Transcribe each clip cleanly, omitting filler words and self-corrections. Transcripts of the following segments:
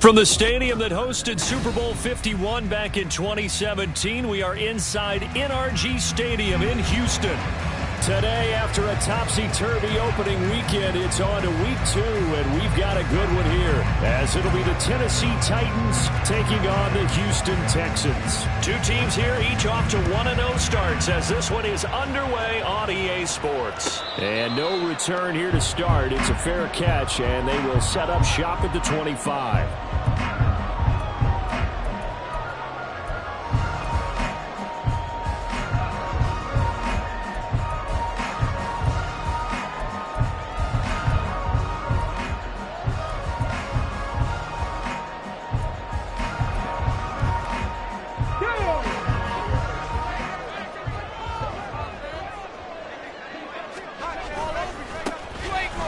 From the stadium that hosted Super Bowl 51 back in 2017, we are inside NRG Stadium in Houston. Today, after a topsy-turvy opening weekend, it's on to week 2, and we've got a good one here, as it'll be the Tennessee Titans taking on the Houston Texans. Two teams here, each off to 1-0 starts, as this one is underway on EA Sports. And no return here to start. It's a fair catch, and they will set up shop at the 25.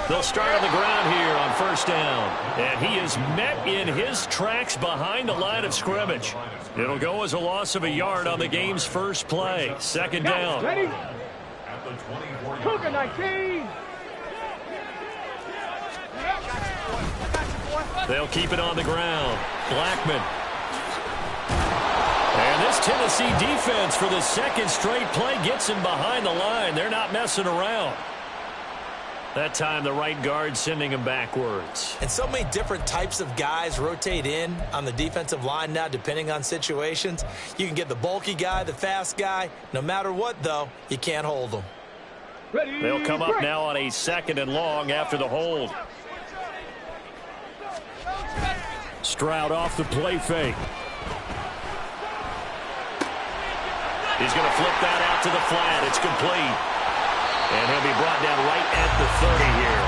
They'll start on the ground here on first down. And he is met in his tracks behind the line of scrimmage. It'll go as a loss of a yard on the game's first play. Second down. Ready? Cougar 19. They'll keep it on the ground. Blackman. And this Tennessee defense for the second straight play gets him behind the line. They're not messing around. That time, the right guard sending him backwards. And so many different types of guys rotate in on the defensive line now, depending on situations. You can get the bulky guy, the fast guy. No matter what, though, you can't hold them. They'll come up now on a 2nd and long after the hold. Stroud off the play fake. He's going to flip that out to the flat. It's complete. And he'll be brought down right at the 30 here.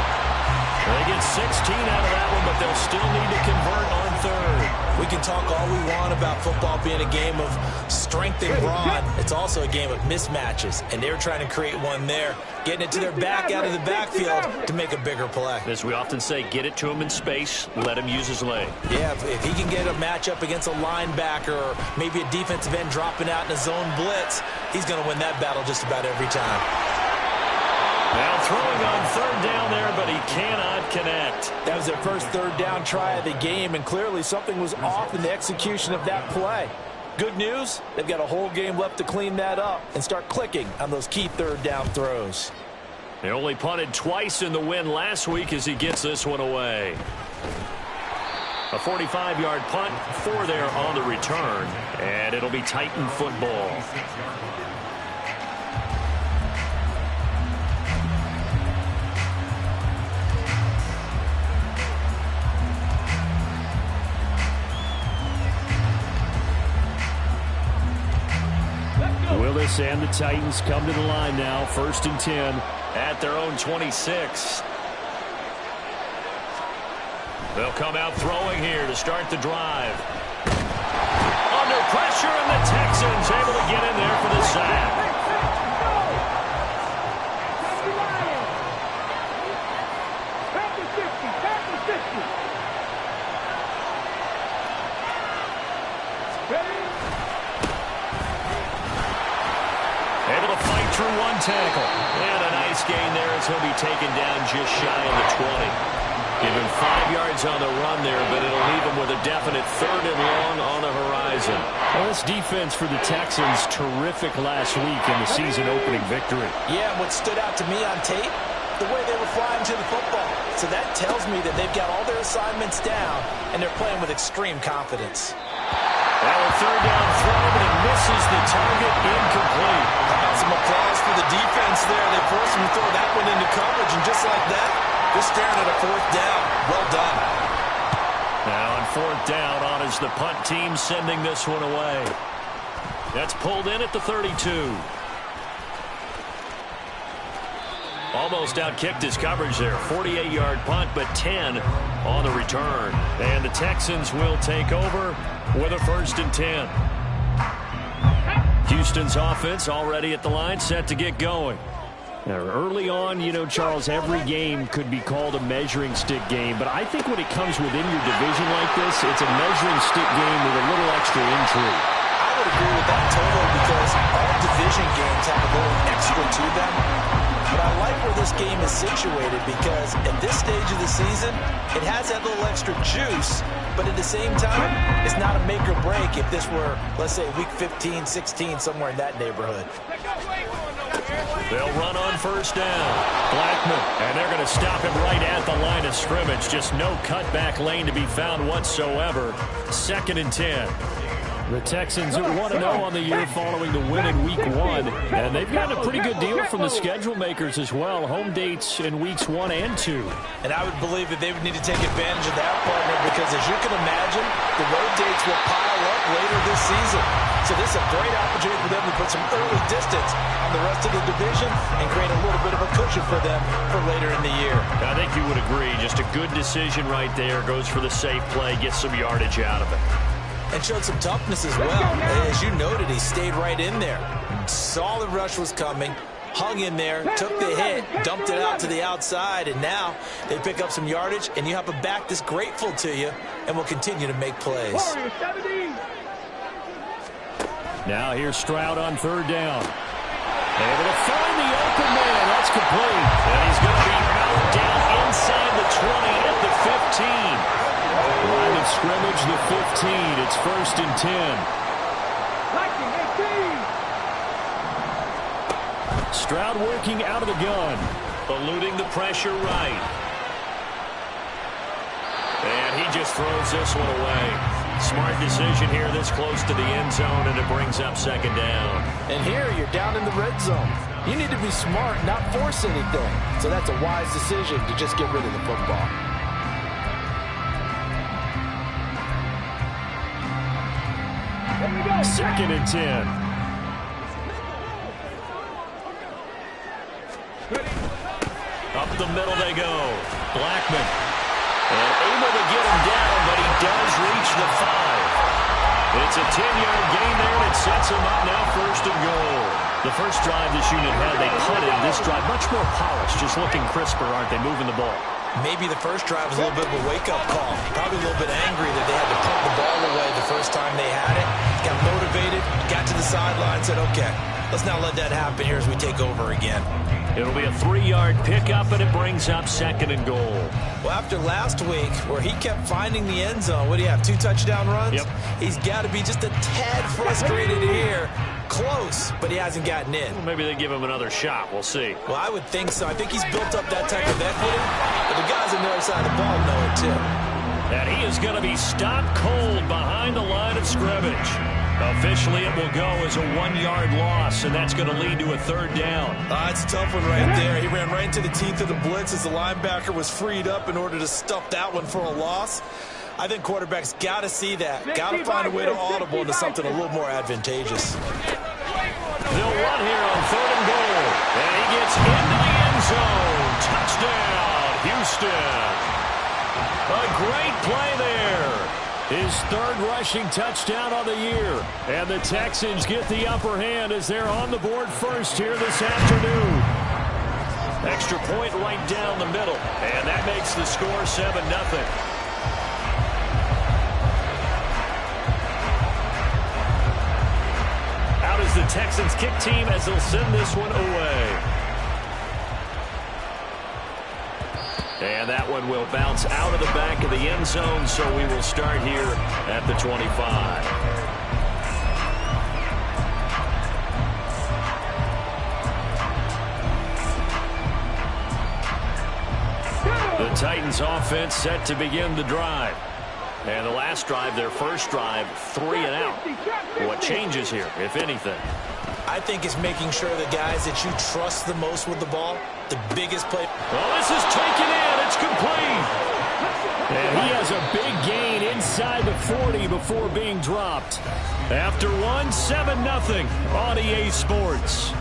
They get 16 out of that one, but they'll still need to convert on third. We can talk all we want about football being a game of strength and brawn. It's also a game of mismatches, and they're trying to create one there, getting it to their back out of the backfield to make a bigger play. As we often say, get it to him in space, let him use his leg. Yeah, if he can get a matchup against a linebacker or maybe a defensive end dropping out in a zone blitz, he's going to win that battle just about every time. Now throwing on third down there, but he cannot connect. That was their first third down try of the game, and clearly something was off in the execution of that play. Good news, they've got a whole game left to clean that up and start clicking on those key third down throws. They only punted twice in the win last week as he gets this one away. A 45-yard punt, 4 there on the return, and it'll be Titan football. Willis and the Titans come to the line now. 1st and 10 at their own 26. They'll come out throwing here to start the drive. Under pressure, and the Texans able to get in there for the sack. Through one tackle. And a nice gain there as he'll be taken down just shy of the 20. Give him 5 yards on the run there, but it'll leave him with a definite 3rd and long on the horizon. Well, this defense for the Texans, terrific last week in the season-opening victory. Yeah, and what stood out to me on tape, the way they were flying to the football. So that tells me that they've got all their assignments down, and they're playing with extreme confidence. That will 3rd down throw, but it misses the target, incomplete. Some applause for the defense there. They forced him to throw that one into coverage, and just like that, they're staring at a 4th down. Well done. Now on 4th down, on is the punt team sending this one away. That's pulled in at the 32. Almost outkicked his coverage there. 48-yard punt, but 10 on the return. And the Texans will take over with a 1st and 10. Houston's offense already at the line, set to get going. Now, early on, you know, Charles, every game could be called a measuring stick game, but I think when it comes within your division like this, it's a measuring stick game with a little extra intrigue. I would agree with that totally, because all division games have a little extra to them. But I like where this game is situated, because at this stage of the season, it has that little extra juice but at the same time, it's not a make or break if this were, let's say, week 15, 16, somewhere in that neighborhood. They'll run on first down. Blackman, and they're going to stop him right at the line of scrimmage. Just no cutback lane to be found whatsoever. 2nd and 10. The Texans are 1-0 on the year following the win in Week 1. And they've gotten a pretty good deal from the schedule makers as well. Home dates in Weeks 1 and 2. And I would believe that they would need to take advantage of that, partner, because as you can imagine, the road dates will pile up later this season. So this is a great opportunity for them to put some early distance on the rest of the division and create a little bit of a cushion for them for later in the year. I think you would agree. Just a good decision right there. Goes for the safe play, gets some yardage out of it. And showed some toughness as well. As you noted, he stayed right in there. Saw the rush was coming, hung in there, took the hit, dumped it out to the outside, and now they pick up some yardage, and you have a back that's grateful to you and will continue to make plays. Now here's Stroud on 3rd down. Able to find the open man. That's complete. And he's going to be out down inside the 20 at the 15. Line of scrimmage, the 15. It's 1st and 10. Stroud working out of the gun. Eluding the pressure right. And he just throws this one away. Smart decision here this close to the end zone, and it brings up 2nd down. And here you're down in the red zone. You need to be smart, not force anything. So that's a wise decision to just get rid of the football. Second and 10. Up the middle they go. Blackman. And able to get him down, but he does reach the 5. It's a 10-yard gain there, and it sets him up now 1st and goal. The first drive this unit had, they punted. This drive, much more polished, just looking crisper, aren't they, moving the ball? Maybe the first drive was a little bit of a wake-up call. Probably a little bit angry that they had to punt the ball away the first time they had it. Got motivated, got to the sideline, said, okay, let's not let that happen here as we take over again. It'll be a 3-yard pickup, and it brings up 2nd and goal. Well, after last week, where he kept finding the end zone, what do you have, 2 touchdown runs? Yep. He's got to be just a tad frustrated here. Close, but he hasn't gotten in. Well, maybe they give him another shot. We'll see. Well, I would think so. I think he's built up that type of equity, but the guys on the other side of the ball know it too. And he is going to be stopped cold behind the line of scrimmage. Officially, it will go as a 1-yard loss, and that's going to lead to a 3rd down. It's a tough one right there. He ran right into the teeth of the blitz as the linebacker was freed up in order to stuff that one for a loss. I think quarterbacks got to see that. Got to find a way to audible into something a little more advantageous. They'll run here on 3rd and goal. And he gets into the end zone. Touchdown, Houston. A great play there. His 3rd rushing touchdown on the year. And the Texans get the upper hand as they're on the board first here this afternoon. Extra point right down the middle. And that makes the score 7-0. Out is the Texans kick team as they'll send this one away. And that one will bounce out of the back of the end zone, so we will start here at the 25. The Titans offense set to begin the drive. And the last drive, their first drive, 3 and out. What changes here, if anything? I think it's making sure the guys that you trust the most with the ball, the biggest play. Well, this is taken in. It's complete. And he has a big gain inside the 40 before being dropped. After one, 7-0 on EA Sports.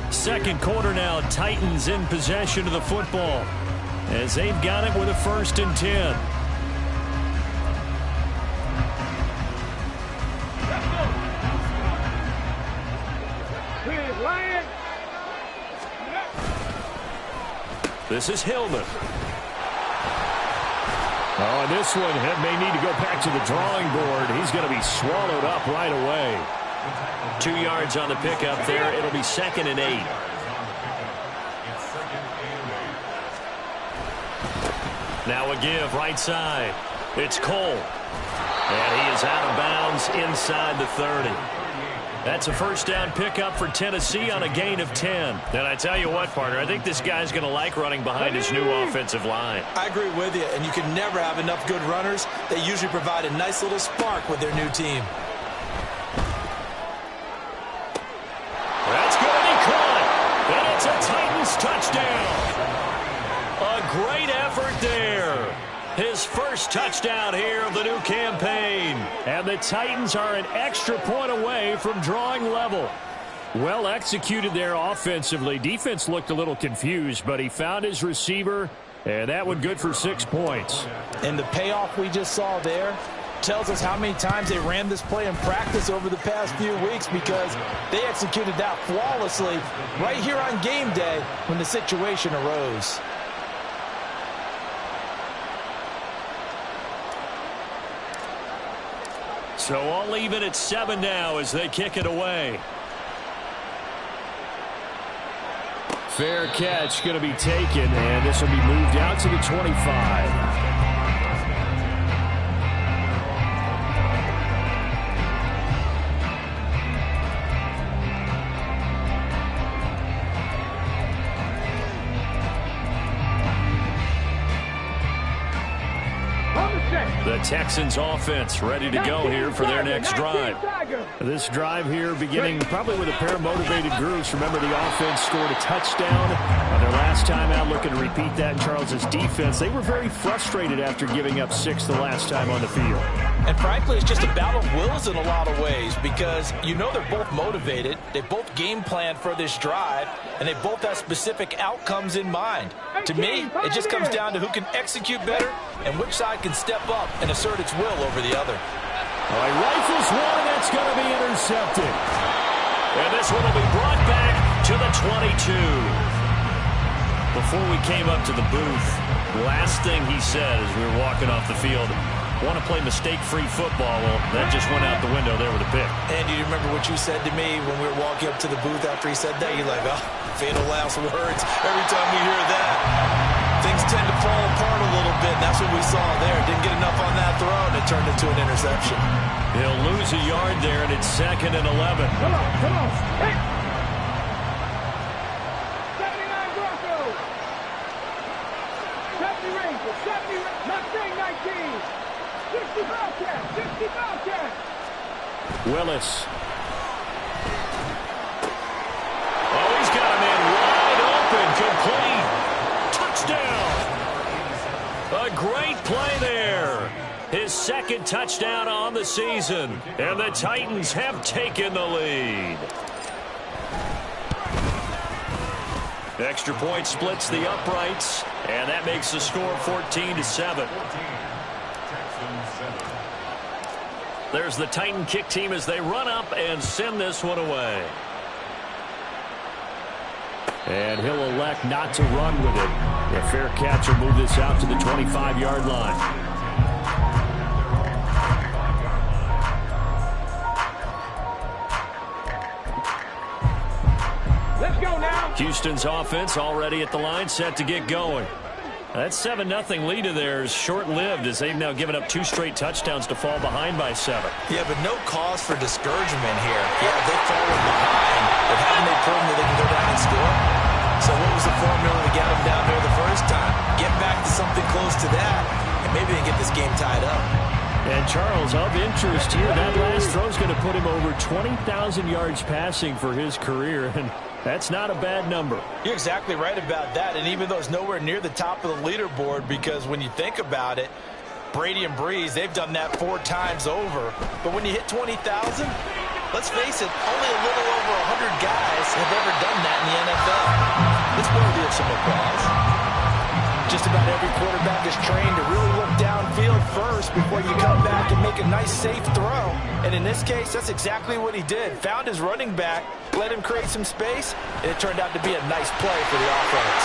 Second quarter now, Titans in possession of the football as they've got it with a 1st and 10. This is Hillman. Oh, and this one may need to go back to the drawing board. He's going to be swallowed up right away. 2 yards on the pickup there. It'll be 2nd and 8. Now a give right side. It's Cole. And he is out of bounds inside the 30. That's a first down pickup for Tennessee on a gain of 10. And I tell you what, partner, I think this guy's going to like running behind his new offensive line. I agree with you, and you can never have enough good runners. They usually provide a nice little spark with their new team. That's good, and he caught it. And it's a Titans touchdown. A great effort there. His first touchdown here of the new campaign. And the Titans are an extra point away from drawing level. Well executed there offensively. Defense looked a little confused, but he found his receiver, and that one good for 6 points. And the payoff we just saw there tells us how many times they ran this play in practice over the past few weeks, because they executed that flawlessly right here on game day when the situation arose. So I'll leave it at 7 now as they kick it away. Fair catch going to be taken, and this will be moved out to the 25. The Texans offense ready to go here for their next drive. This drive here beginning probably with a pair of motivated groups. Remember, the offense scored a touchdown on their last time out, looking to repeat that in Charles's defense. They were very frustrated after giving up 6 the last time on the field. And frankly, it's just a battle of wills in a lot of ways, because you know they're both motivated, they both game plan for this drive, and they both have specific outcomes in mind. To me, it just comes down to who can execute better and which side can step up and assert its will over the other. All right, rifles one, and that's going to be intercepted. And this one will be brought back to the 22. Before we came up to the booth, last thing he said as we were walking off the field, want to play mistake-free football. Well, that just went out the window there with a pick. And do you remember what you said to me when we were walking up to the booth after he said that? You're like, oh, fatal last words. Every time we hear that, things tend to fall apart a little bit. And that's what we saw there. Didn't get enough on that throw, and it turned into an interception. He'll lose a yard there, and it's 2nd and 11. Come on. Hey. 79 Broncos. 70 Rangers. 70 Mustang 19. 60 Bobcats. 60 Bobcats. Willis. Oh, he's got him in wide open. Complete. Touchdown. A great play there. His 2nd touchdown on the season. And the Titans have taken the lead. Extra point splits the uprights. And that makes the score 14-7. There's the Titan kick team as they run up and send this one away. And he'll elect not to run with it. A fair catch will move this out to the 25-yard line. Let's go now. Houston's offense already at the line, set to get going. That 7-0 lead of theirs short-lived as they've now given up 2 straight touchdowns to fall behind by 7. Yeah, but no cause for discouragement here. Yeah, they've fallen behind, but haven't they proven that they can go down and score? So what was the formula to get them down there the first time? Get back to something close to that, and maybe they get this game tied up. And Charles, of interest here, that last throw is going to put him over 20,000 yards passing for his career, and that's not a bad number. You're exactly right about that, and even though it's nowhere near the top of the leaderboard, because when you think about it, Brady and Breeze, they've done that 4 times over. But when you hit 20,000, let's face it, only a little over 100 guys have ever done that in the NFL. It's worthy of some applause. Just about every quarterback is trained to really look downfield first before you come back and make a nice, safe throw. And in this case, that's exactly what he did. Found his running back, let him create some space, and it turned out to be a nice play for the offense.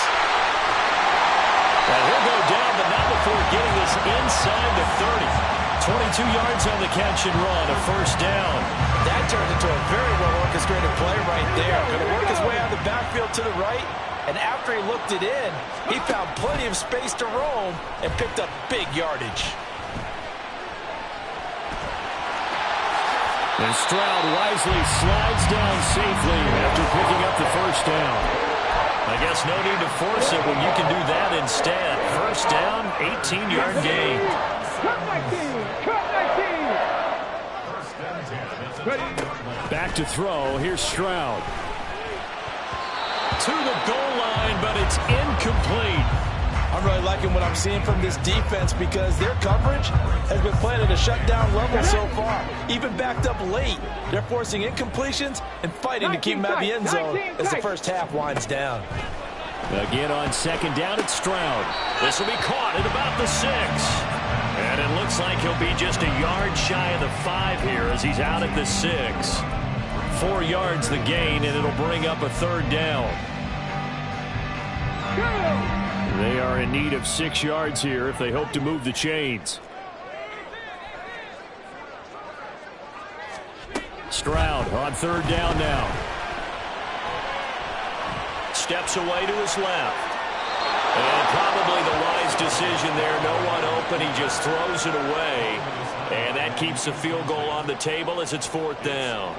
And he'll go down, but not before getting this inside the 30. 22 yards on the catch and run, a first down. That turned into a very well-orchestrated play right there. Going to work his way out of the backfield to the right, And after he looked it in, he found plenty of space to roam and picked up big yardage. And Stroud wisely slides down safely after picking up the first down. I guess no need to force it when you can do that instead. First down, 18-yard gain. Cut my team! Cut my team! Back to throw. Here's Stroud. To the goal line, but it's incomplete. I'm really liking what I'm seeing from this defense because their coverage has been playing at a shutdown level so far. Even backed up late, they're forcing incompletions and fighting to keep them out of the end zone as the first half winds down. Again on second down, it's Stroud. This will be caught at about the 6. And it looks like he'll be just a yard shy of the 5 here as he's out at the 6. 4 yards the gain, and it'll bring up a third down. They are in need of 6 yards here if they hope to move the chains. Stroud on third down now. Steps away to his left. And probably the wise decision there. No one open. He just throws it away. And that keeps the field goal on the table as it's fourth down.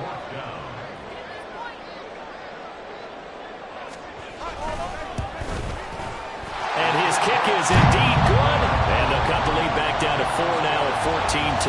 And his kick is indeed good. And they'll cut the lead back down to 4 now at 14-10.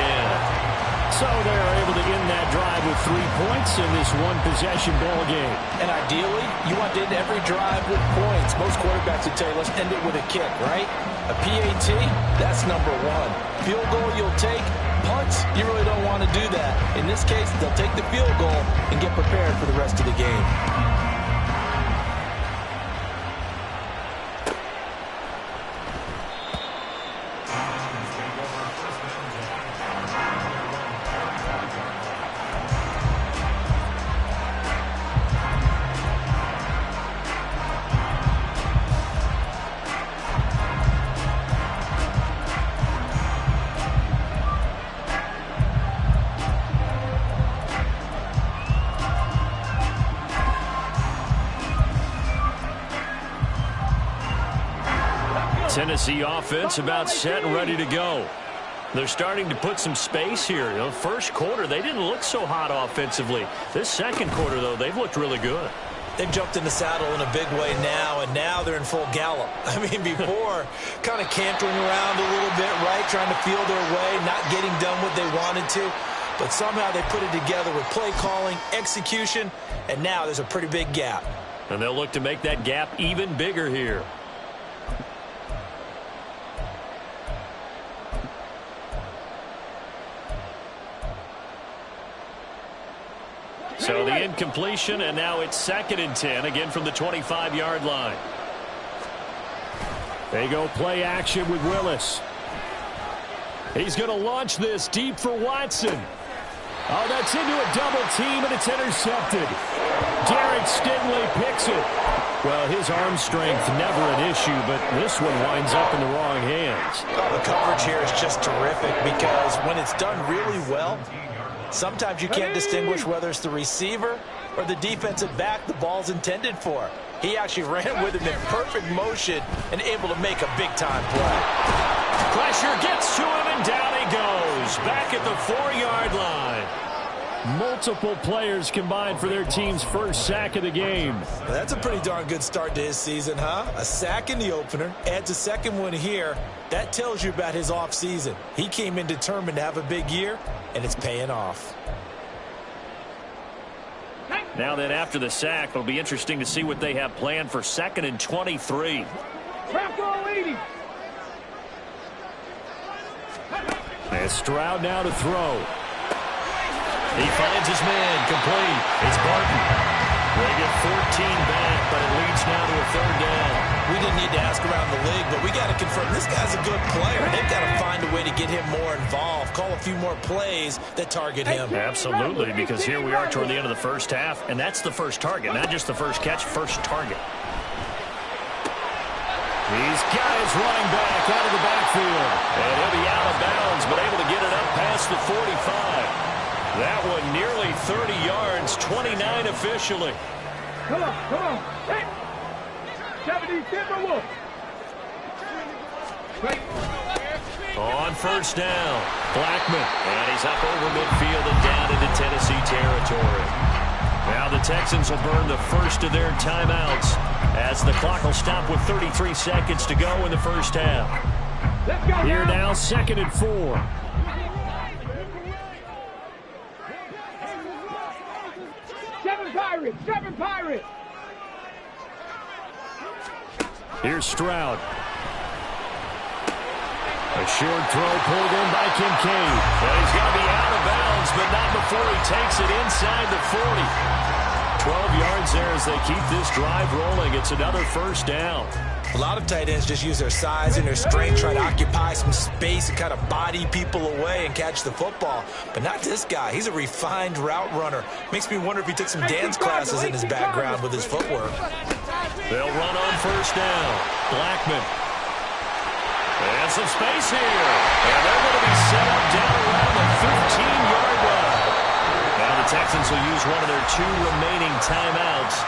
So they're able to end that drive with 3 points in this one-possession ball game. And ideally, you want to end every drive with points. Most quarterbacks would tell you, let's end it with a kick, right? A PAT, that's number 1. Field goal you'll take. Punts, you really don't want to do that. In this case, they'll take the field goal and get prepared for the rest of the game. Tennessee offense about set and ready to go. They're starting to put some space here. You know, first quarter, they didn't look so hot offensively. This second quarter, though, they've looked really good. They've jumped in the saddle in a big way now, and now they're in full gallop. I mean, before, kind of cantering around a little bit, right, trying to feel their way, not getting done what they wanted to. But somehow they put it together with play calling, execution, and now there's a pretty big gap. And they'll look to make that gap even bigger here. So the incompletion, and now it's 2nd and 10, again from the 25-yard line. They go play action with Willis. He's going to launch this deep for Watson. Oh, that's into a double team, and it's intercepted. Derek Stingley picks it. Well, his arm strength never an issue, but this one winds up in the wrong hands. Oh, the coverage here is just terrific because when it's done really well, sometimes you can't distinguish whether it's the receiver or the defensive back the ball's intended for. He actually ran with him in perfect motion and able to make a big-time play. Pressure gets to him, and down he goes. Back at the 4-yard line. Multiple players combined for their team's first sack of the game. That's a pretty darn good start to his season, huh? A sack in the opener, adds a second one here. That tells you about his offseason. He came in determined to have a big year, and it's paying off. Now then, after the sack, it'll be interesting to see what they have planned for 2nd and 23. Crack all 80. And Stroud now to throw. He finds his man, complete. It's Barton. They get 14 back, but it leads now to a 3rd down. We didn't need to ask around the league, but we got to confirm this guy's a good player. They've got to find a way to get him more involved, call a few more plays that target him. Absolutely, because here we are toward the end of the first half, and that's the first target, not just the first catch, first target. These guys running back out of the backfield. And he'll be out of bounds, but able to get it up past the 45. That one nearly 30 yards, 29 officially. Come on, come on. Hey. 70 Timberwolves. On first down, Blackman. And he's up over midfield and down into Tennessee territory. Now the Texans will burn the first of their timeouts as the clock will stop with 33 seconds to go in the first half. Let's go Here now, 2nd and 4. Seven Pirates. Here's Stroud. A short throw pulled in by Kincaid. And he's going to be out of bounds, but not before he takes it inside the 40. 12 yards there as they keep this drive rolling. It's another first down. A lot of tight ends just use their size and their strength, try to occupy some space and kind of body people away and catch the football. But not this guy. He's a refined route runner. Makes me wonder if he took some dance classes in his background with his footwork. They'll run on first down. Blackman. And some space here. And they're going to be set up down around the 15-yard line. Now the Texans will use one of their 2 remaining timeouts.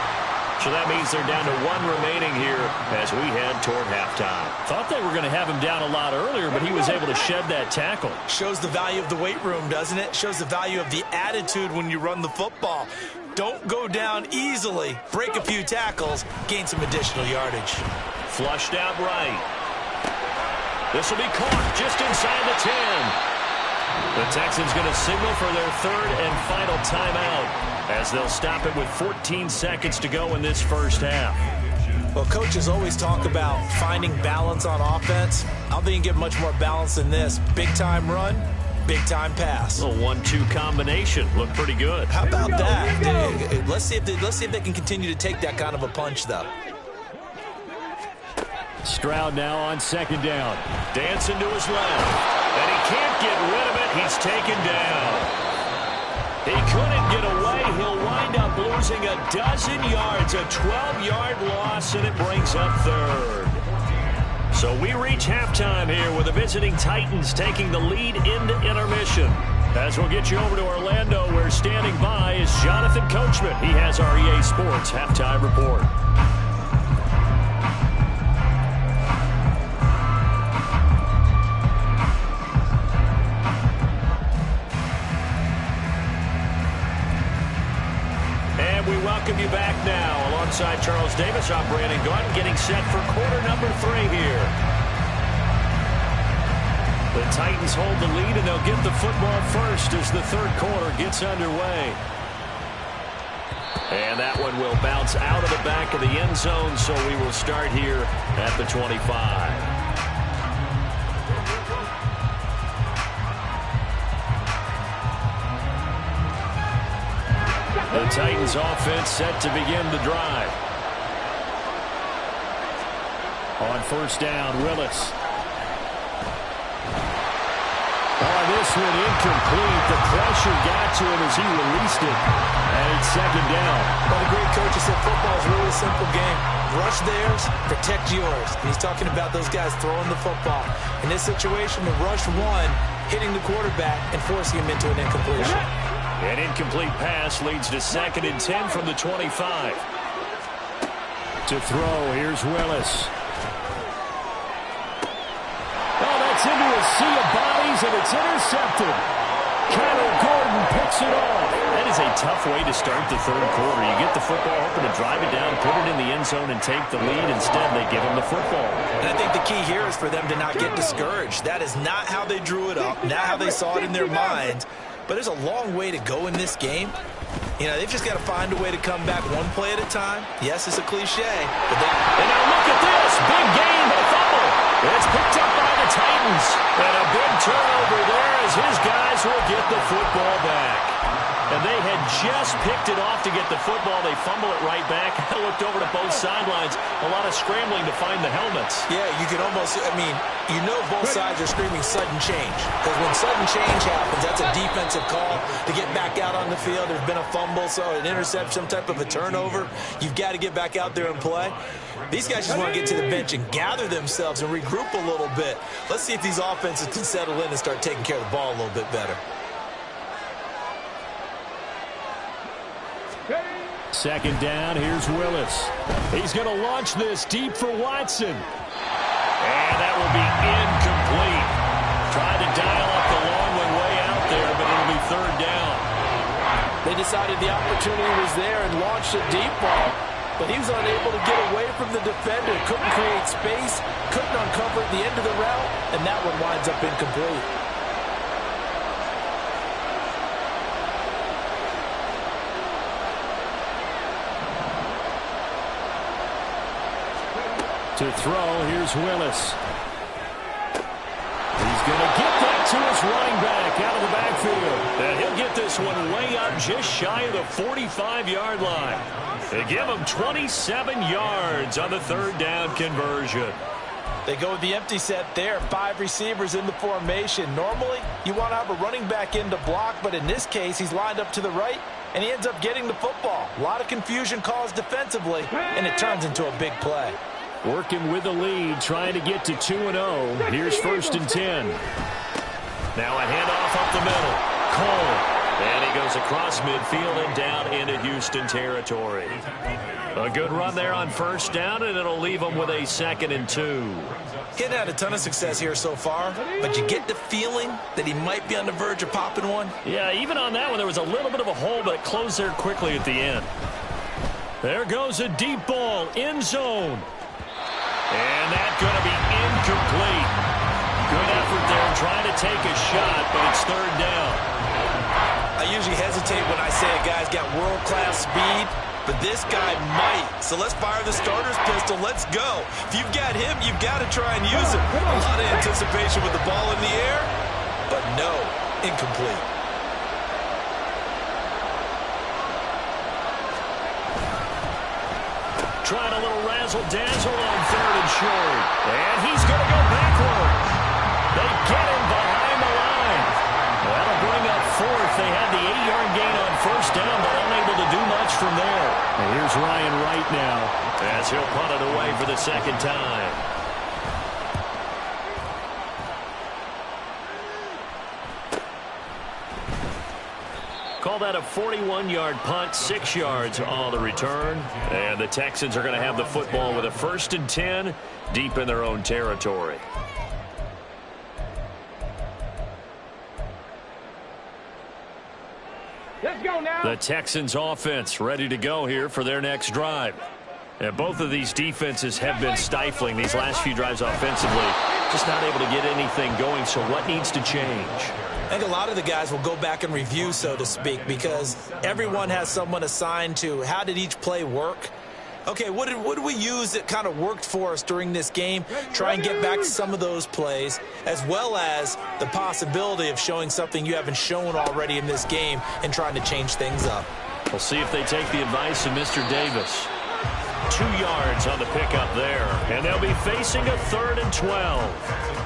So that means they're down to 1 remaining here as we head toward halftime. Thought they were going to have him down a lot earlier, but he was able to shed that tackle. Shows the value of the weight room, doesn't it? Shows the value of the attitude when you run the football. Don't go down easily. Break a few tackles. Gain some additional yardage. Flushed out right. This will be caught just inside the 10. The Texans going to signal for their 3rd and final timeout as they'll stop it with 14 seconds to go in this first half. Well, coaches always talk about finding balance on offense. I don't think you can get much more balance than this. Big-time run, big-time pass. A 1-2 combination. Looked pretty good. How about that? Let's see if they can continue to take that kind of a punch, though. Stroud now on 2nd down. Dancing to his left. And he can't get rid of it. He's taken down. He couldn't get away. He'll wind up losing a dozen yards. A 12-yard loss, and it brings up 3rd. So we reach halftime here with the visiting Titans taking the lead into intermission. As we'll get you over to Orlando, where standing by is Jonathan Coachman. He has our EA Sports halftime report. We welcome you back now. Alongside Charles Davis, I'm Brandon Gunn, getting set for quarter number 3 here. The Titans hold the lead, and they'll get the football first as the 3rd quarter gets underway. And that one will bounce out of the back of the end zone, so we will start here at the 25. The Titans offense set to begin the drive. On first down, Willis. Oh, this one incomplete. The pressure got to him as he released it. And it's 2nd down. Well, the great coach said football is really a simple game. Rush theirs, protect yours. And he's talking about those guys throwing the football. In this situation, the rush one, hitting the quarterback and forcing him into an incompletion. An incomplete pass leads to 2nd and 10 from the 25. To throw, here's Willis. Oh, that's into a sea of bodies, and it's intercepted. Kyler Gordon picks it off. That is a tough way to start the 3rd quarter. You get the football, hoping to drive it down, put it in the end zone, and take the lead. Instead, they give him the football. And I think the key here is for them to not get discouraged. That is not how they drew it up, not how they saw it in their minds. But there's a long way to go in this game. You know, they've just got to find a way to come back one play at a time. Yes, it's a cliche. But and now look at this. Big gain, but fumble. It's picked up by the Titans. And a big turnover there as his guys will get the football back. And they had just picked it off to get the football. They fumble it right back. I looked over to both sidelines. A lot of scrambling to find the helmets. Yeah, you can almost, I mean, you know both sides are screaming sudden change. Because when sudden change happens, that's a defensive call to get back out on the field. There's been a fumble, so an interception, some type of a turnover. You've got to get back out there and play. These guys just want to get to the bench and gather themselves and regroup a little bit. Let's see if these offenses can settle in and start taking care of the ball a little bit better. Second down, here's Willis. He's going to launch this deep for Watson. And that will be incomplete. Tried to dial up the long way out there, but it'll be third down. They decided the opportunity was there and launched a deep ball, but he was unable to get away from the defender. Couldn't create space, couldn't uncover the end of the route, and that one winds up incomplete. To throw, here's Willis. He's going to get that to his running back out of the backfield. And he'll get this one way up just shy of the 45-yard line. They give him 27 yards on the third down conversion. They go with the empty set there. 5 receivers in the formation. Normally, you want to have a running back in to block, but in this case, he's lined up to the right, and he ends up getting the football. A lot of confusion caused defensively, and it turns into a big play. Working with the lead, trying to get to 2-0. Here's 1st and 10. Now a handoff up the middle. Cole. And he goes across midfield and down into Houston territory. A good run there on 1st down, and it'll leave them with a 2nd and 2. He hadn't had a ton of success here so far, but you get the feeling that he might be on the verge of popping one. Yeah, even on that one, there was a little bit of a hole, but it closed there quickly at the end. There goes a deep ball, end zone. And that's going to be incomplete. Good effort there trying to take a shot, but it's third down. I usually hesitate when I say a guy's got world-class speed, but this guy might. So let's fire the starter's pistol. Let's go. If you've got him, you've got to try and use him. A lot of anticipation with the ball in the air, but no, incomplete. Trying a little razzle-dazzle on 3rd and short. And he's going to go backward. They get him behind the line. That'll bring up 4th. They had the 8-yard gain on 1st down, but unable to do much from there. And here's Ryan Wright now as he'll punt it away for the 2nd time. Call that a 41-yard punt, 6 yards on the return. And the Texans are going to have the football with a 1st and 10 deep in their own territory. Let's go now. The Texans offense ready to go here for their next drive. And both of these defenses have been stifling these last few drives offensively. Just not able to get anything going, so what needs to change? I think a lot of the guys will go back and review, so to speak, because everyone has someone assigned to how did each play work. Okay, what did we use that kind of worked for us during this game? Try and get back to some of those plays, as well as the possibility of showing something you haven't shown already in this game and trying to change things up. We'll see if they take the advice of Mr. Davis. 2 yards on the pickup there, and they'll be facing a 3rd and 12.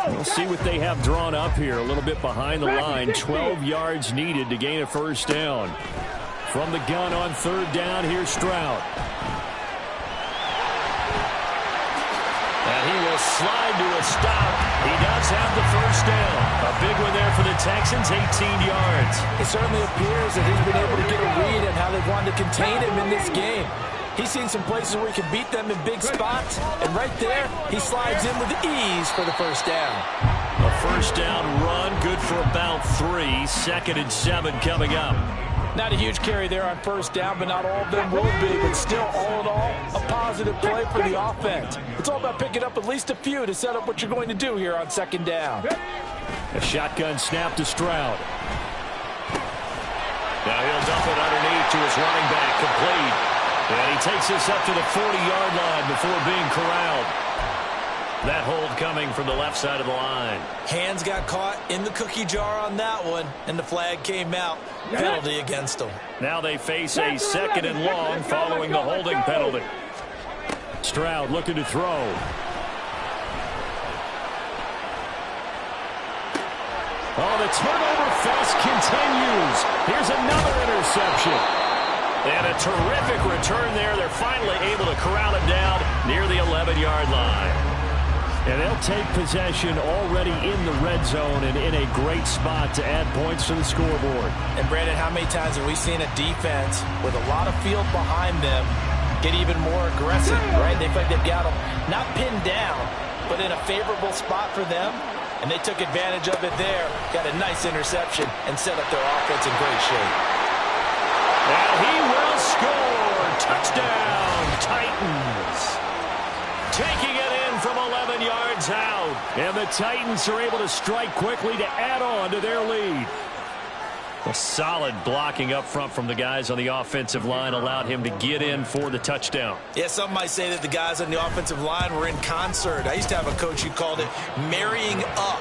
We'll see what they have drawn up here. A little bit behind the line. 12 yards needed to gain a 1st down. From the gun on 3rd down, here's Stroud. And he will slide to a stop. He does have the 1st down. A big one there for the Texans, 18 yards. It certainly appears that he's been able to get a read on how they wanted to contain him in this game. He's seen some places where he can beat them in big spots, and right there, he slides in with ease for the 1st down. A 1st down run, good for about 3. 2nd and 7 coming up. Not a huge carry there on 1st down, but not all of them will be. But still, all in all, a positive play for the offense. It's all about picking up at least a few to set up what you're going to do here on 2nd down. A shotgun snap to Stroud. Now he'll dump it underneath to his running back, complete. And he takes this up to the 40-yard line before being corralled. That hold coming from the left side of the line. Hands got caught in the cookie jar on that one, and the flag came out. Penalty against them. Now they face a 2nd and long following the holding penalty. Stroud looking to throw. Oh, the turnover fest continues. Here's another interception. And a terrific return there. They're finally able to corral him down near the 11-yard line. And they'll take possession already in the red zone and in a great spot to add points to the scoreboard. And, Brandon, how many times have we seen a defense with a lot of field behind them get even more aggressive, right? They feel like they've got them not pinned down, but in a favorable spot for them. And they took advantage of it there, got a nice interception, and set up their offense in great shape. And he will score. Touchdown, Titans. Taking it in from 11 yards out. And the Titans are able to strike quickly to add on to their lead. A solid blocking up front from the guys on the offensive line allowed him to get in for the touchdown. Yeah, some might say that the guys on the offensive line were in concert. I used to have a coach who called it marrying up,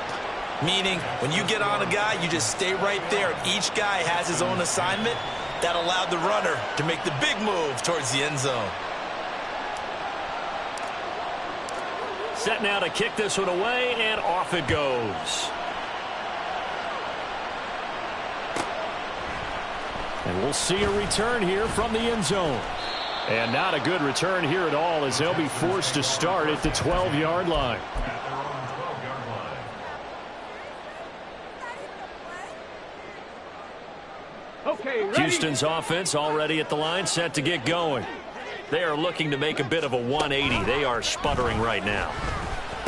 meaning when you get on a guy, you just stay right there. Each guy has his own assignment. That allowed the runner to make the big move towards the end zone. Set now to kick this one away, and off it goes. And we'll see a return here from the end zone. And not a good return here at all, as they'll be forced to start at the 12-yard line. Okay, Houston's offense already at the line, set to get going. They are looking to make a bit of a 180. They are sputtering right now.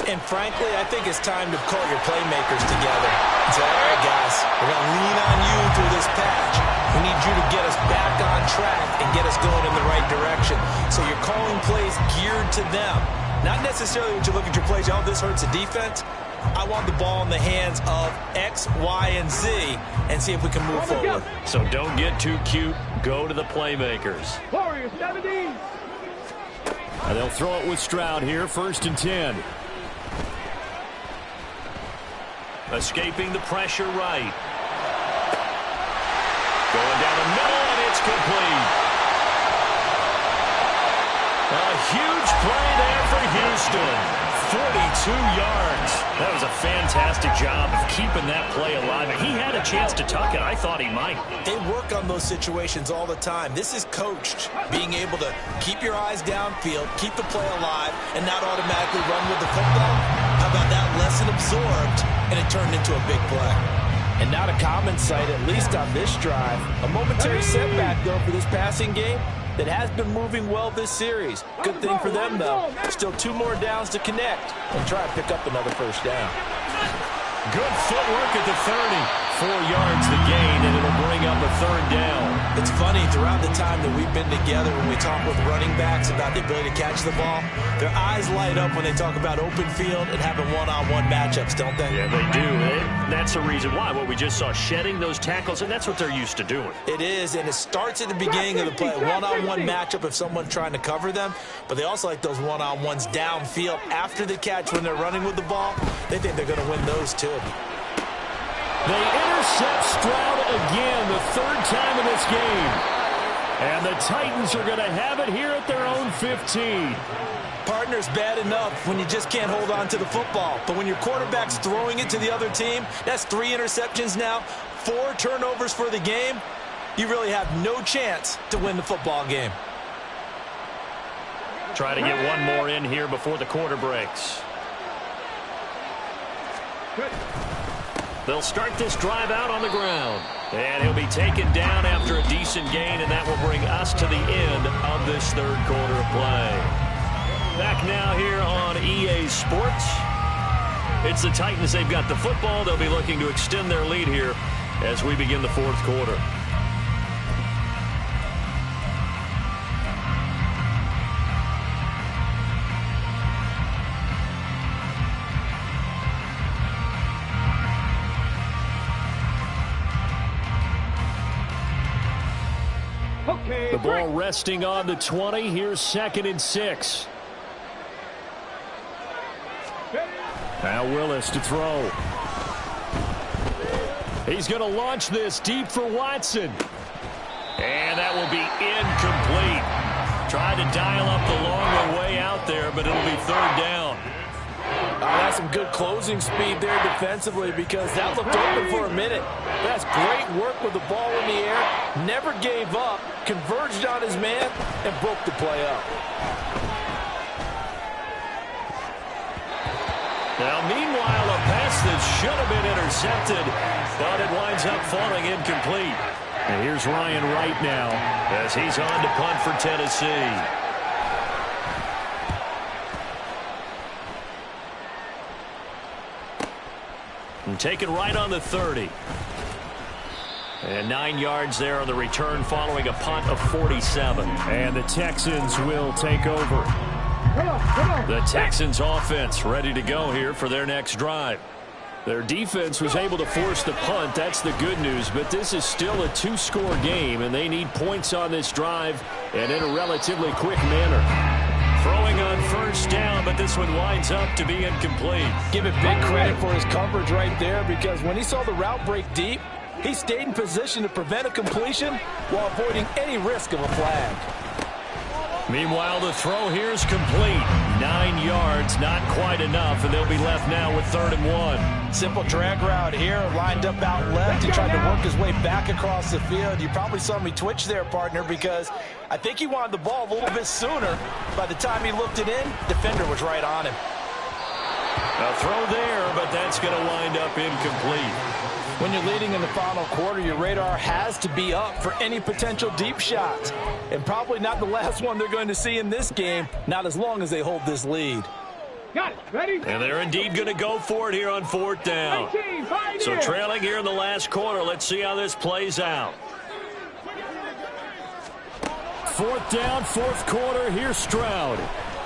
And frankly, I think it's time to call your playmakers together and say, all right, guys, we're going to lean on you through this patch. We need you to get us back on track and get us going in the right direction. So you're calling plays geared to them. Not necessarily when you look at your plays, oh, this hurts the defense. I want the ball in the hands of X, Y, and Z and see if we can move forward. So don't get too cute. Go to the playmakers. Warriors 70. And they'll throw it with Stroud here, 1st and 10. Escaping the pressure right. Going down the middle, and it's complete. A huge play there for Houston. 42 yards. That was a fantastic job of keeping that play alive. He had a chance to tuck it. I thought he might. They work on those situations all the time. This is coached, being able to keep your eyes downfield, keep the play alive, and not automatically run with the football. How about that lesson absorbed, and it turned into a big play? And not a common sight, at least on this drive. A momentary setback, though, for this passing game that has been moving well this series. Good thing for them, though. Still 2 more downs to connect and try to pick up another first down. Good footwork at the 30. 4 yards the gain, and it'll bring up a 3rd down. It's funny, throughout the time that we've been together, when we talk with running backs about the ability to catch the ball, their eyes light up when they talk about open field and having one-on-one matchups, don't they? Yeah, they do. That's the reason why. What we just saw, shedding those tackles, and that's what they're used to doing. It is, and it starts at the beginning of the play. One-on-one matchup if someone's trying to cover them, but they also like those one-on-ones downfield after the catch when they're running with the ball. They think they're going to win those, too. They intercept Stroud again, the 3rd time in this game. And the Titans are going to have it here at their own 15. Partner's bad enough when you just can't hold on to the football. But when your quarterback's throwing it to the other team, that's 3 interceptions now, 4 turnovers for the game. You really have no chance to win the football game. Try to get one more in here before the quarter breaks. Good. They'll start this drive out on the ground. And he'll be taken down after a decent gain, and that will bring us to the end of this 3rd quarter of play. Back now here on EA Sports. It's the Titans. They've got the football. They'll be looking to extend their lead here as we begin the 4th quarter. Okay, The ball resting on the 20. Here's 2nd and 6. Now Willis to throw. He's going to launch this deep for Watson. And that will be incomplete. Tried to dial up the long way out there, but it'll be 3rd down. That's some good closing speed there defensively, because that looked open for a minute. That's great work with the ball in the air. Never gave up, converged on his man, and broke the play up. Now, meanwhile, a pass that should have been intercepted, but it winds up falling incomplete. And here's Ryan Wright now as he's on to punt for Tennessee. And taken right on the 30. And 9 yards there on the return following a punt of 47. And the Texans will take over. The Texans offense ready to go here for their next drive. Their defense was able to force the punt. That's the good news. But this is still a two-score game, and they need points on this drive and in a relatively quick manner. Throwing on first down, but this one winds up to be incomplete. Give it big credit for his coverage right there, because when he saw the route break deep, he stayed in position to prevent a completion while avoiding any risk of a flag. Meanwhile, the throw here is complete. 9 yards, not quite enough, and they'll be left now with 3rd and 1. Simple drag route here, lined up out left. He tried to work his way back across the field. You probably saw me twitch there, partner, because I think he wanted the ball a little bit sooner. By the time he looked it in, defender was right on him. A throw there, but that's going to wind up incomplete. When you're leading in the final quarter, your radar has to be up for any potential deep shots. And probably not the last one they're going to see in this game, not as long as they hold this lead. Got it. Ready? And they're indeed going to go for it here on 4th down. 19, So trailing here in the last quarter. Let's see how this plays out. 4th down, 4th quarter. Here's Stroud.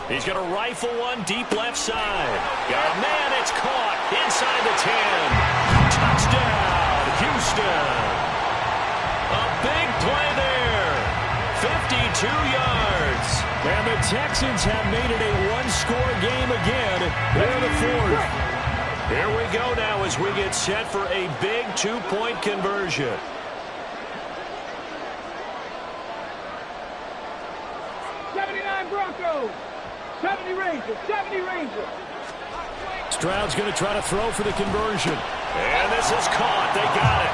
He's going to rifle one deep left side. Got a man. It's caught inside the 10. Touchdown, Houston. A big play there. 52 yards. And the Texans have made it a one-score game again here in the 4th. Here we go now as we get set for a big two-point conversion. Broncos. 70 Rangers. 70 Rangers. Stroud's going to try to throw for the conversion. And this is caught. They got it.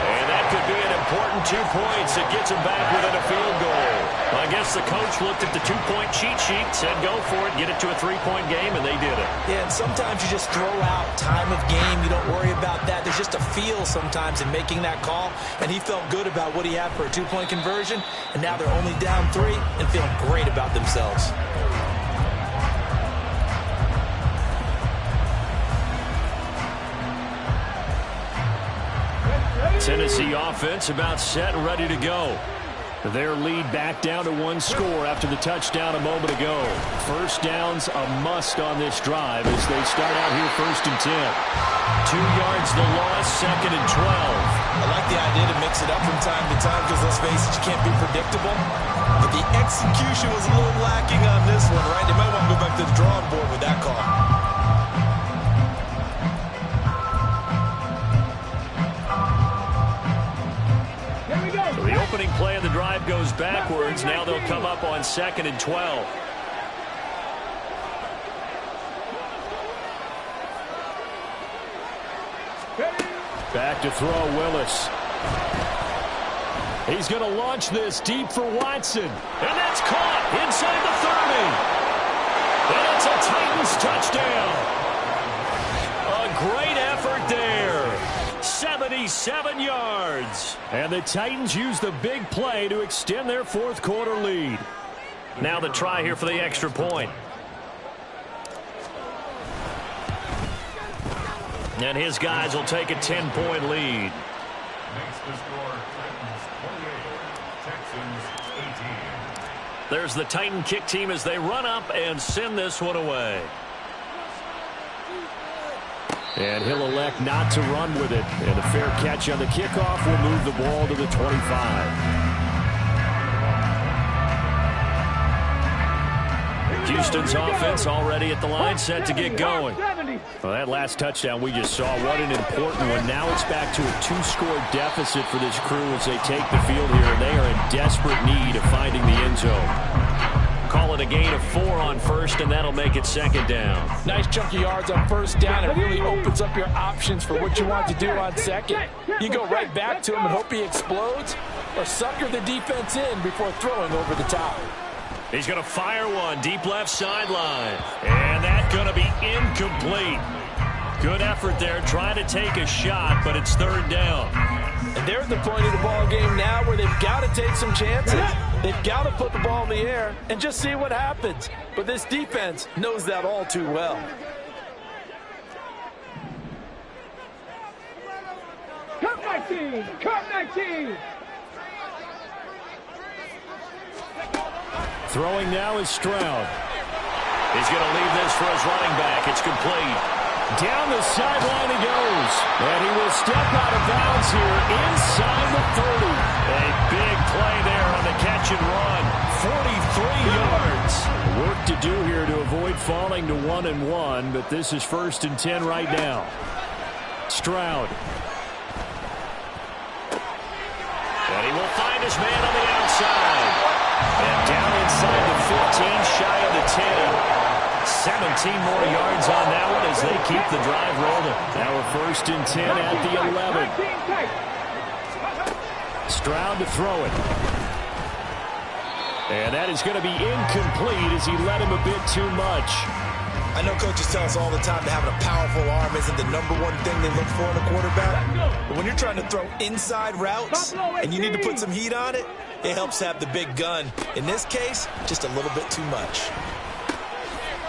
And that could be an important 2 points. It gets them back within a field goal. I guess the coach looked at the two-point cheat sheet, said go for it, get it to a three-point game, and they did it. Yeah, and sometimes you just throw out time of game. You don't worry about that. There's just a feel sometimes in making that call, and he felt good about what he had for a two-point conversion, and now they're only down 3 and feeling great about themselves. Tennessee offense about set and ready to go. Their lead back down to 1 score after the touchdown a moment ago. First down's a must on this drive as they start out here 1st and 10. 2 yards the loss, 2nd and 12. I like the idea to mix it up from time to time because, let's face it, you can't be predictable. But the execution was a little lacking on this one, right? They might want to go back to the drawing board with that call. The opening play of the drive goes backwards. Now they'll come up on 2nd and 12. Back to throw, Willis. He's going to launch this deep for Watson. And that's caught inside the 30. And it's a Titans touchdown. A great effort there. 77 yards. And the Titans use the big play to extend their 4th quarter lead. Now the try here for the extra point. And his guys will take a 10-point lead. Makes the score Titans 28, Texans 18. There's the Titan kick team as they run up and send this one away. And he'll elect not to run with it. And a fair catch on the kickoff will move the ball to the 25. Houston's offense already at the line, set to get going. Well, that last touchdown we just saw, what an important one. Now it's back to a 2-score deficit for this crew as they take the field here, and they are in desperate need of finding the end zone. Call it a gain of 4 on 1st, and that'll make it 2nd down. Nice chunky yards on 1st down. It really opens up your options for what you want to do on 2nd. You go right back to him and hope he explodes, or sucker the defense in before throwing over the top. He's going to fire one deep left sideline. And that's going to be incomplete. Good effort there trying to take a shot, but it's third down. And they're at the point of the ball game now where they've got to take some chances. They've got to put the ball in the air and just see what happens. But this defense knows that all too well. Cut 19! Cut 19! Throwing now is Stroud. He's going to leave this for his running back. It's complete. Down the sideline he goes. And he will step out of bounds here inside the 30. A big play there on the catch and run. 43 yards. Work to do here to avoid falling to 1-1, but this is 1st and 10 right now. Stroud. And he will find his man on the outside. And down inside the 15, shy of the 10. 17 more yards on that one as they keep the drive rolling. Now we're 1st and 10 at the 11. Stroud to throw it. And that is going to be incomplete as he let him a bit too much. I know coaches tell us all the time that having a powerful arm isn't the #1 thing they look for in a quarterback. But when you're trying to throw inside routes and you need to put some heat on it, it helps have the big gun. In this case, just a little bit too much.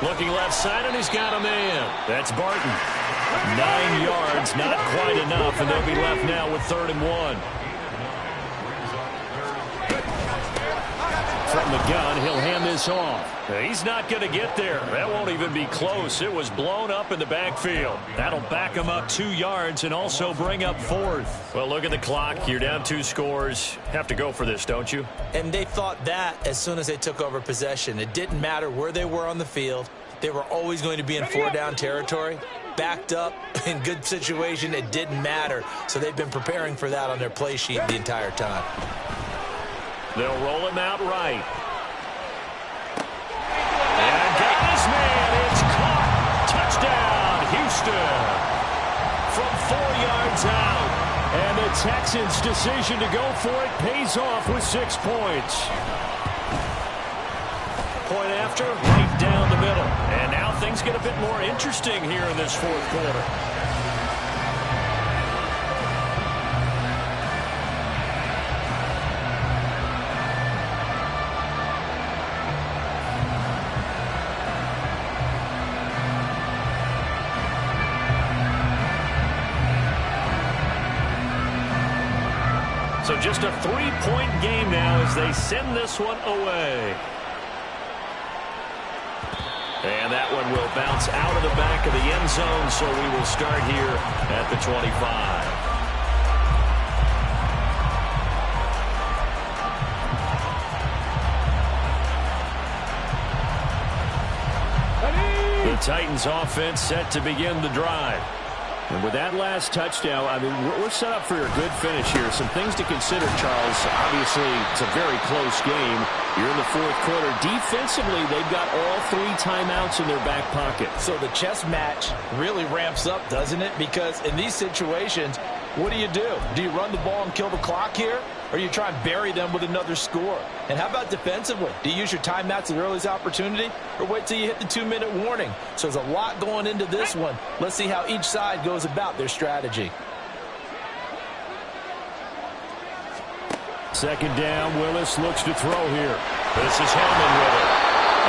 Looking left side, and he's got a man. That's Barton. 9 yards, not quite enough, and they'll be left now with 3rd and 1. From the gun, he'll hand this off. He's not going to get there. That won't even be close. It was blown up in the backfield. That'll back him up 2 yards and also bring up 4th. Well, look at the clock. You're down 2 scores. Have to go for this, don't you? And they thought that as soon as they took over possession. It didn't matter where they were on the field. They were always going to be in 4-down territory. Backed up, in good situation, it didn't matter. So they've been preparing for that on their play sheet the entire time. They'll roll him out right. And got his man. It's caught. Touchdown, Houston. From 4 yards out. And the Texans' decision to go for it pays off with 6 points. Point after, right down the middle. And now things get a bit more interesting here in this 4th quarter. So just a 3-point game now as they send this one away. And that one will bounce out of the back of the end zone, so we will start here at the 25. The Titans offense set to begin the drive. And with that last touchdown, I mean, we're set up for a good finish here. Some things to consider, Charles. Obviously, it's a very close game. You're in the 4th quarter. Defensively, they've got all 3 timeouts in their back pocket. So the chess match really ramps up, doesn't it? Because in these situations, what do? Do you run the ball and kill the clock here? Or you try and bury them with another score? And how about defensively? Do you use your timeouts at the earliest opportunity? Or wait till you hit the 2-minute warning? So there's a lot going into this one. Let's see how each side goes about their strategy. 2nd down, Willis looks to throw here. This is Hillman with it.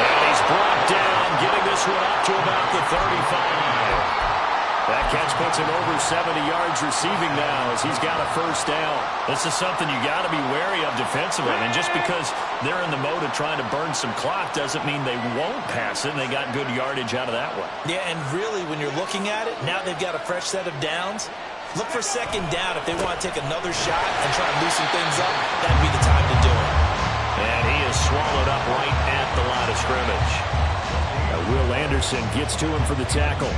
And he's brought down, getting this one up to about the 35. That catch puts him over 70 yards receiving now as he's got a 1st down. This is something you got to be wary of defensively. And just because they're in the mode of trying to burn some clock doesn't mean they won't pass it, and they got good yardage out of that one. Yeah, and really, when you're looking at it, now they've got a fresh set of downs. Look for 2nd down if they want to take another shot and try to loosen things up. That'd be the time to do it. And he is swallowed up right at the line of scrimmage. Now Will Anderson gets to him for the tackle.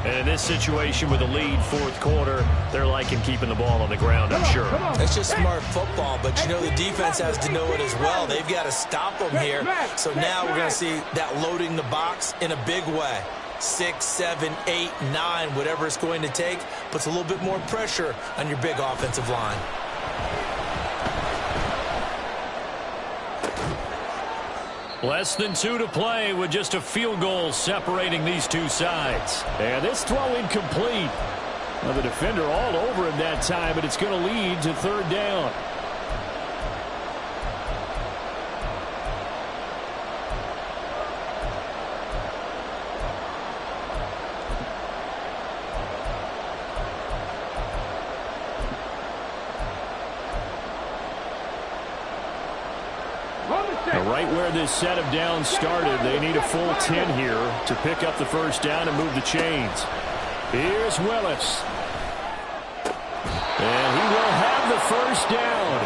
And in this situation with a lead 4th quarter, they're liking keeping the ball on the ground, I'm sure. It's just smart football, but you know the defense has to know it as well. They've got to stop them here. So now we're going to see that loading the box in a big way. 6, 7, 8, 9, whatever it's going to take, puts a little bit more pressure on your big offensive line. Less than 2 to play with just a field goal separating these two sides. And this throw incomplete. Well, the defender all over him that time, but it's going to lead to third down. Right where this set of downs started, they need a full 10 here to pick up the first down and move the chains. Here's Willis. And he will have the first down.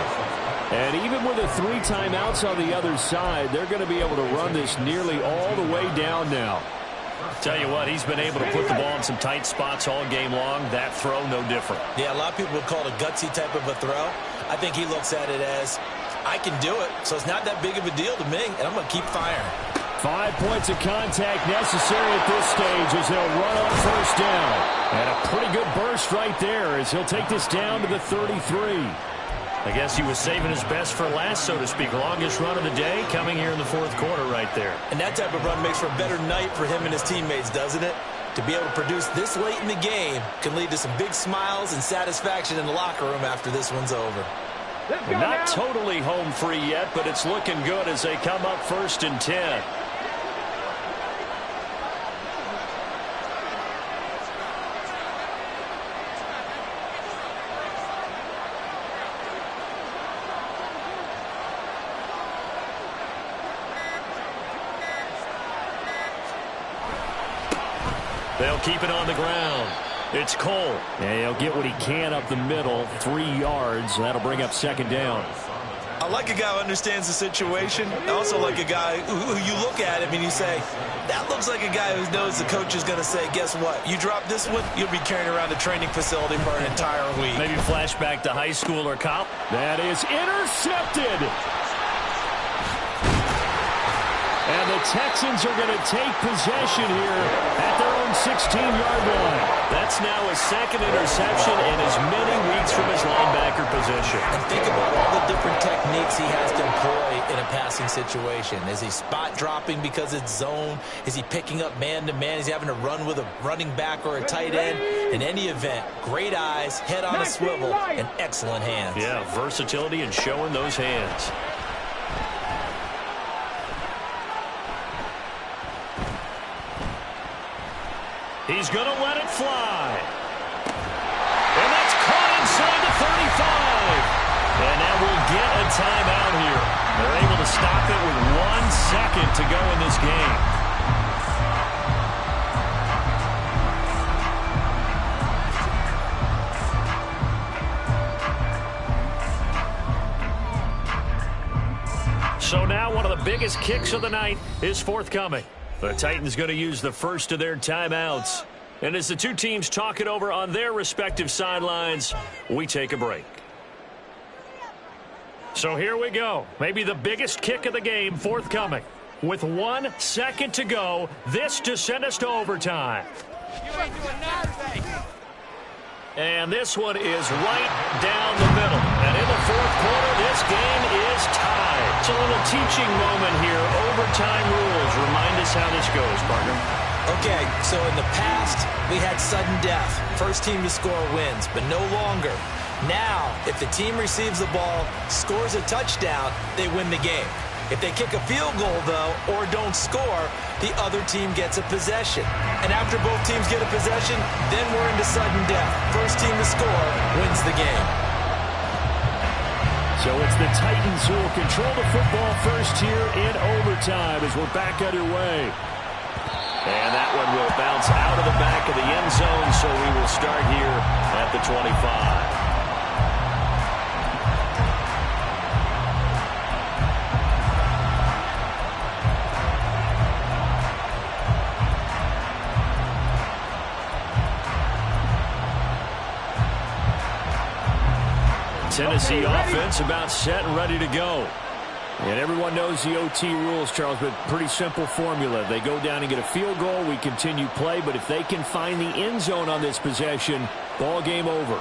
And even with the 3 timeouts on the other side, they're going to be able to run this nearly all the way down now. Tell you what, he's been able to put the ball in some tight spots all game long. That throw, no different. Yeah, a lot of people would call it a gutsy type of a throw. I think he looks at it as, I can do it, so it's not that big of a deal to me, and I'm going to keep firing. 5 points of contact necessary at this stage as they'll run on first down. And a pretty good burst right there as he'll take this down to the 33. I guess he was saving his best for last, so to speak. Longest run of the day coming here in the fourth quarter right there. And that type of run makes for a better night for him and his teammates, doesn't it? To be able to produce this late in the game can lead to some big smiles and satisfaction in the locker room after this one's over. Not totally home free yet, but it's looking good as they come up 1st and 10. They'll keep it on the ground. It's Cole. And he'll get what he can up the middle, 3 yards. That'll bring up 2nd down. I like a guy who understands the situation. I also like a guy who you look at him and you say, that looks like a guy who knows the coach is going to say, guess what? You drop this one, you'll be carrying around a training facility for an entire week. Maybe flashback to high school or college. That is intercepted. And the Texans are going to take possession here at their own 16-yard line. That's now his 2nd interception in as many weeks from his linebacker position. And think about all the different techniques he has to employ in a passing situation. Is he spot dropping because it's zone? Is he picking up man-to-man? Is he having to run with a running back or a tight end? In any event, great eyes, head on a swivel, and excellent hands. Yeah, versatility and showing those hands. He's going to let it fly. And that's caught inside the 35. And now we'll get a timeout here. They're able to stop it with 1 second to go in this game. So now one of the biggest kicks of the night is forthcoming. The Titans going to use the first of their timeouts. And as the two teams talk it over on their respective sidelines, we take a break. So here we go. Maybe the biggest kick of the game forthcoming. With 1 second to go, this to send us to overtime. You ain't doing nothing. And this one is right down the middle. And in the fourth quarter, this game is tied. It's a little teaching moment here. Overtime rules. Remind us how this goes, partner. Okay, so in the past, we had sudden death. First team to score wins, but no longer. Now, if the team receives the ball, scores a touchdown, they win the game. If they kick a field goal, though, or don't score, the other team gets a possession. And after both teams get a possession, then we're into sudden death. First team to score wins the game. So it's the Titans who will control the football first here in overtime as we're back underway. And that one will bounce out of the back of the end zone, so we will start here at the 25. Tennessee offense about set and ready to go. And everyone knows the OT rules, Charles, but pretty simple formula. They go down and get a field goal, we continue play, but if they can find the end zone on this possession, ball game over.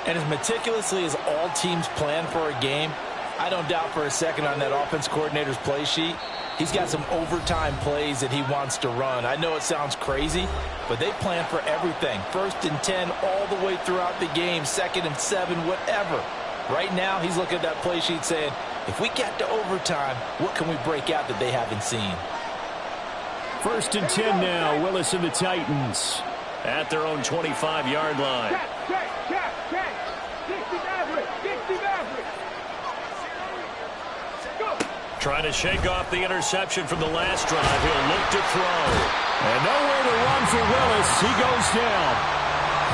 And as meticulously as all teams plan for a game, I don't doubt for a second on that offense coordinator's play sheet, he's got some overtime plays that he wants to run. I know it sounds crazy, but they plan for everything. 1st and 10 all the way throughout the game, 2nd and 7, whatever. Right now, he's looking at that play sheet saying, if we get to overtime, what can we break out that they haven't seen? 1st and 10 now, Willis and the Titans at their own 25-yard line. Check. 60 average. Go. Trying to shake off the interception from the last drive. He'll look to throw. And nowhere to run for Willis. He goes down.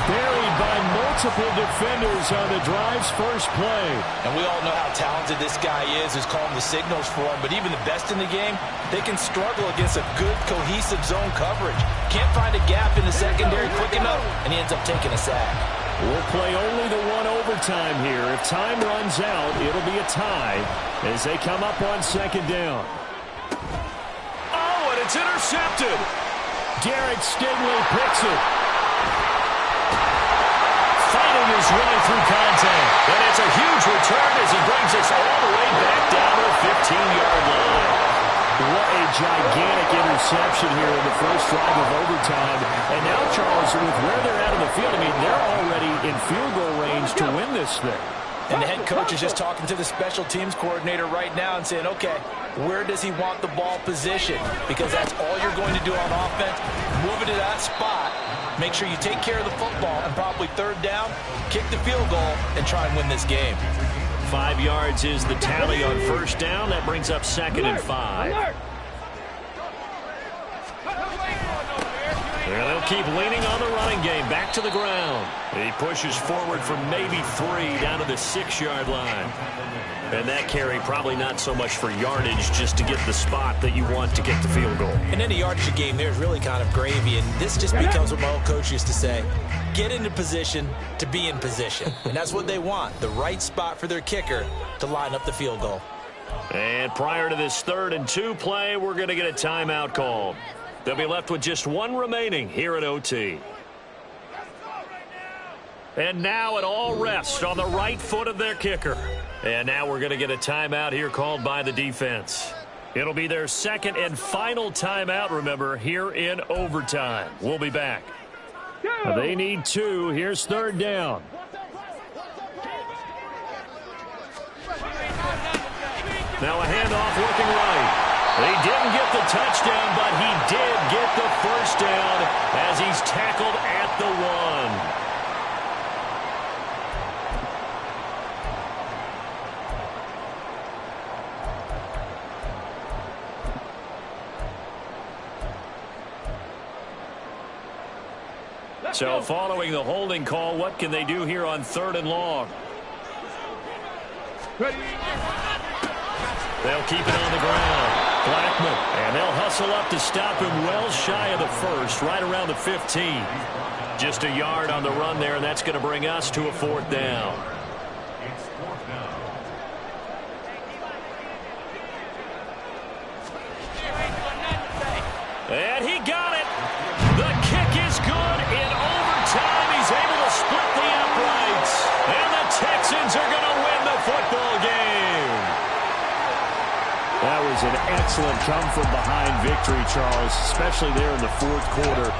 Buried by multiple defenders on the drive's first play. And we all know how talented this guy is who's calling the signals for him. But even the best in the game, they can struggle against a good, cohesive zone coverage. Can't find a gap in the secondary quick enough, and he ends up taking a sack. We'll play only the one overtime here. If time runs out, it'll be a tie as they come up on 2nd down. Oh, and it's intercepted. Derek Stingley picks it. Fighting his way through contact. And it's a huge return as he brings us all the way back down to the 15-yard line. What a gigantic interception here in the first drive of overtime. And now, Charles, with where they're at in the field, I mean, they're already in field goal range to win this thing. And the head coach is just talking to the special teams coordinator right now and saying, okay, where does he want the ball positioned? Because that's all you're going to do on offense. Move it to that spot. Make sure you take care of the football and probably 3rd down, kick the field goal, and try and win this game. 5 yards is the tally on 1st down. That brings up 2nd and 5. And they'll keep leaning on the running game. Back to the ground. He pushes forward for maybe 3 down to the 6-yard line. And that carry probably not so much for yardage, just to get the spot that you want to get the field goal. In any yardage game, there's really kind of gravy, and this just becomes what my old coach used to say, get into position to be in position. And that's what they want, the right spot for their kicker to line up the field goal. And prior to this 3rd and 2 play, we're going to get a timeout called. They'll be left with just 1 remaining here at OT. And now it all rests on the right foot of their kicker. And now we're going to get a timeout here called by the defense. It'll be their 2nd and final timeout, remember, here in overtime. We'll be back. They need 2. Here's 3rd down. Now a handoff looking right. He didn't get the touchdown, but he did get the 1st down as he's tackled at the 1. So following the holding call, what can they do here on 3rd and long? They'll keep it on the ground. Blackman, and they'll hustle up to stop him well shy of the 1st, right around the 15. Just a yard on the run there, and that's going to bring us to a 4th down. It's 4th down. And he got it. The kick is good in overtime. He's able to split the uprights. And the Texans are going to win the football game. That was an excellent come-from-behind victory, Charles, especially there in the 4th quarter.